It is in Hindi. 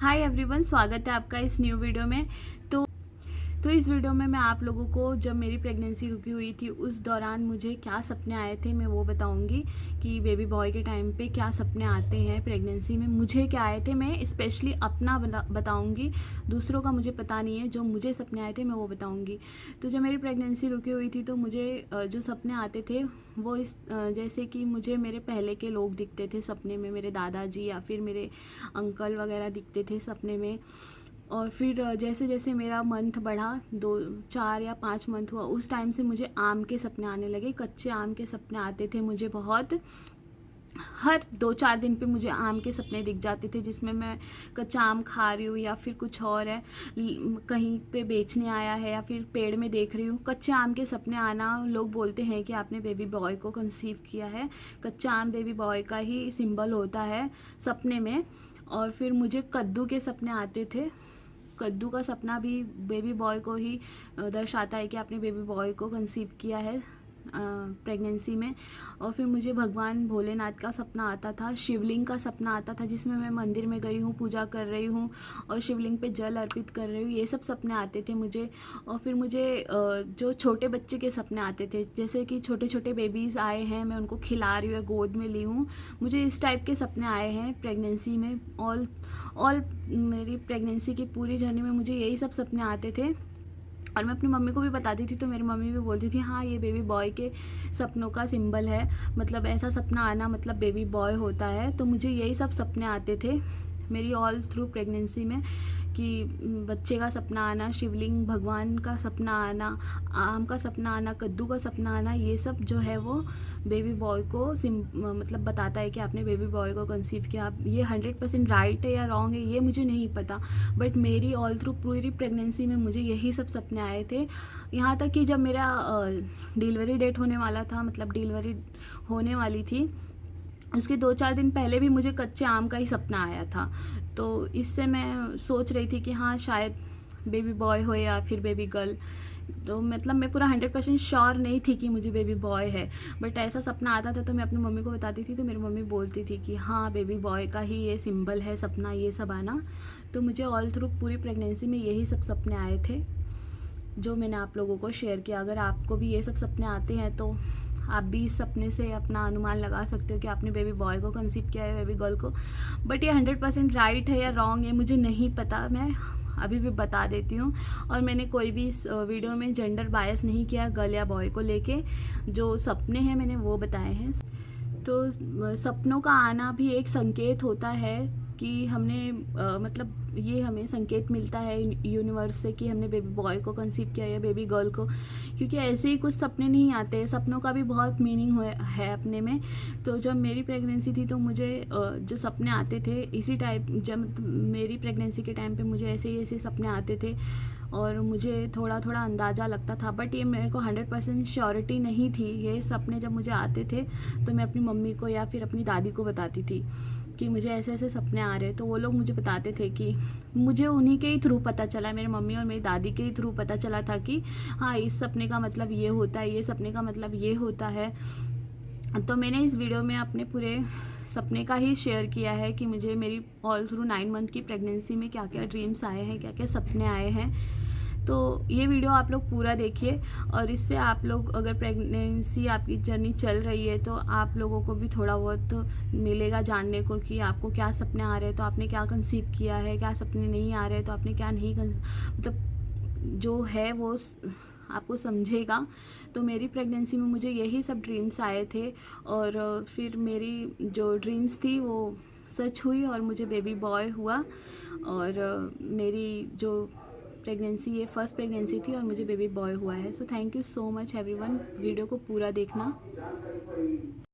हाय एवरीवन, स्वागत है आपका इस न्यू वीडियो में। तो इस वीडियो में मैं आप लोगों को जब मेरी प्रेगनेंसी रुकी हुई थी उस दौरान मुझे क्या सपने आए थे मैं वो बताऊंगी कि बेबी बॉय के टाइम पे क्या सपने आते हैं, प्रेगनेंसी में मुझे क्या आए थे। मैं स्पेशली अपना बताऊंगी, दूसरों का मुझे पता नहीं है। जो मुझे सपने आए थे मैं वो बताऊंगी। तो जब मेरी प्रेगनेंसी रुकी हुई थी तो मुझे जो सपने आते थे वो जैसे कि मुझे मेरे पहले के लोग दिखते थे सपने में, मेरे दादाजी या फिर मेरे अंकल वगैरह दिखते थे सपने में। और फिर जैसे जैसे मेरा मंथ बढ़ा, 2 4 या 5 मंथ हुआ, उस टाइम से मुझे आम के सपने आने लगे। कच्चे आम के सपने आते थे मुझे बहुत। हर 2 4 दिन पे मुझे आम के सपने दिख जाते थे जिसमें मैं कच्चा आम खा रही हूँ या फिर कुछ और है, कहीं पे बेचने आया है या फिर पेड़ में देख रही हूँ। कच्चे आम के सपने आना, लोग बोलते हैं कि आपने बेबी बॉय को कंसीव किया है। कच्चा आम बेबी बॉय का ही सिंबल होता है सपने में। और फिर मुझे कद्दू के सपने आते थे। कद्दू का सपना भी बेबी बॉय को ही दर्शाता है कि आपने बेबी बॉय को कंसीव किया है प्रेगनेंसी में। और फिर मुझे भगवान भोलेनाथ का सपना आता था, शिवलिंग का सपना आता था जिसमें मैं मंदिर में गई हूँ, पूजा कर रही हूँ और शिवलिंग पे जल अर्पित कर रही हूँ। ये सब सपने आते थे मुझे। और फिर मुझे जो छोटे बच्चे के सपने आते थे, जैसे कि छोटे छोटे बेबीज़ आए हैं, मैं उनको खिला रही हूँ या गोद में ली हूँ। मुझे इस टाइप के सपने आए हैं प्रेगनेंसी में। ऑल मेरी प्रेगनेंसी की पूरी जर्नी में मुझे यही सब सपने आते थे। और मैं अपनी मम्मी को भी बताती थी तो मेरी मम्मी भी बोलती थी हाँ ये बेबी बॉय के सपनों का सिंबल है, मतलब ऐसा सपना आना मतलब बेबी बॉय होता है। तो मुझे यही सब सपने आते थे मेरी ऑल थ्रू प्रेगनेंसी में, कि बच्चे का सपना आना, शिवलिंग भगवान का सपना आना, आम का सपना आना, कद्दू का सपना आना। ये सब जो है वो बेबी बॉय को मतलब बताता है कि आपने बेबी बॉय को कंसीव किया। ये 100% राइट है या रॉन्ग है ये मुझे नहीं पता, बट मेरी ऑल थ्रू पूरी प्रेगनेंसी में मुझे यही सब सपने आए थे। यहाँ तक कि जब मेरा डिलीवरी डेट होने वाला था, मतलब डिलीवरी होने वाली थी, उसके 2 4 दिन पहले भी मुझे कच्चे आम का ही सपना आया था। तो इससे मैं सोच रही थी कि हाँ शायद बेबी बॉय हो या फिर बेबी गर्ल। तो मतलब मैं पूरा 100% श्योर नहीं थी कि मुझे बेबी बॉय है, बट ऐसा सपना आता था तो मैं अपनी मम्मी को बताती थी तो मेरी मम्मी बोलती थी कि हाँ बेबी बॉय का ही ये सिंबल है सपना, ये सब आना। तो मुझे ऑल थ्रू पूरी प्रेगनेंसी में यही सब सपने आए थे जो मैंने आप लोगों को शेयर किया। अगर आपको भी ये सब सपने आते हैं तो आप भी इस सपने से अपना अनुमान लगा सकते हो कि आपने बेबी बॉय को कंसीव किया है, बेबी गर्ल को। बट ये 100% राइट है या रॉन्ग है मुझे नहीं पता, मैं अभी भी बता देती हूँ। और मैंने कोई भी इस वीडियो में जेंडर बायस नहीं किया गर्ल या बॉय को लेके। जो सपने हैं मैंने वो बताए हैं। तो सपनों का आना भी एक संकेत होता है कि हमने मतलब ये हमें संकेत मिलता है यूनिवर्स से कि हमने बेबी बॉय को कंसीव किया या बेबी गर्ल को, क्योंकि ऐसे ही कुछ सपने नहीं आते हैं, सपनों का भी बहुत मीनिंग है अपने में। तो जब मेरी प्रेगनेंसी थी तो मुझे जो सपने आते थे इसी टाइप, जब मेरी प्रेगनेंसी के टाइम पे मुझे ऐसे ही ऐसे सपने आते थे और मुझे थोड़ा थोड़ा अंदाज़ा लगता था, बट ये मेरे को 100% श्योरिटी नहीं थी। ये सपने जब मुझे आते थे तो मैं अपनी मम्मी को या फिर अपनी दादी को बताती थी कि मुझे ऐसे ऐसे सपने आ रहे, तो वो लोग मुझे बताते थे कि मुझे उन्हीं के ही थ्रू पता चला, मेरे मम्मी और मेरी दादी के ही थ्रू पता चला था कि हाँ इस सपने का मतलब ये होता है, ये सपने का मतलब ये होता है। तो मैंने इस वीडियो में अपने पूरे सपने का ही शेयर किया है कि मुझे मेरी ऑल थ्रू 9 मंथ की प्रेगनेंसी में क्या क्या ड्रीम्स आए हैं, क्या क्या सपने आए हैं। तो ये वीडियो आप लोग पूरा देखिए और इससे आप लोग, अगर प्रेगनेंसी आपकी जर्नी चल रही है तो आप लोगों को भी थोड़ा बहुत मिलेगा जानने को कि आपको क्या सपने आ रहे हैं तो आपने क्या कंसीव किया है, क्या सपने नहीं आ रहे तो आपने क्या नहीं मतलब जो है वो आपको समझेगा। तो मेरी प्रेगनेंसी में मुझे यही सब ड्रीम्स आए थे और फिर मेरी जो ड्रीम्स थी वो सच हुई और मुझे बेबी बॉय हुआ। और मेरी जो प्रेगनेंसी, ये फर्स्ट प्रेगनेंसी थी और मुझे बेबी बॉय हुआ है। So thank you so much everyone, video को पूरा देखना।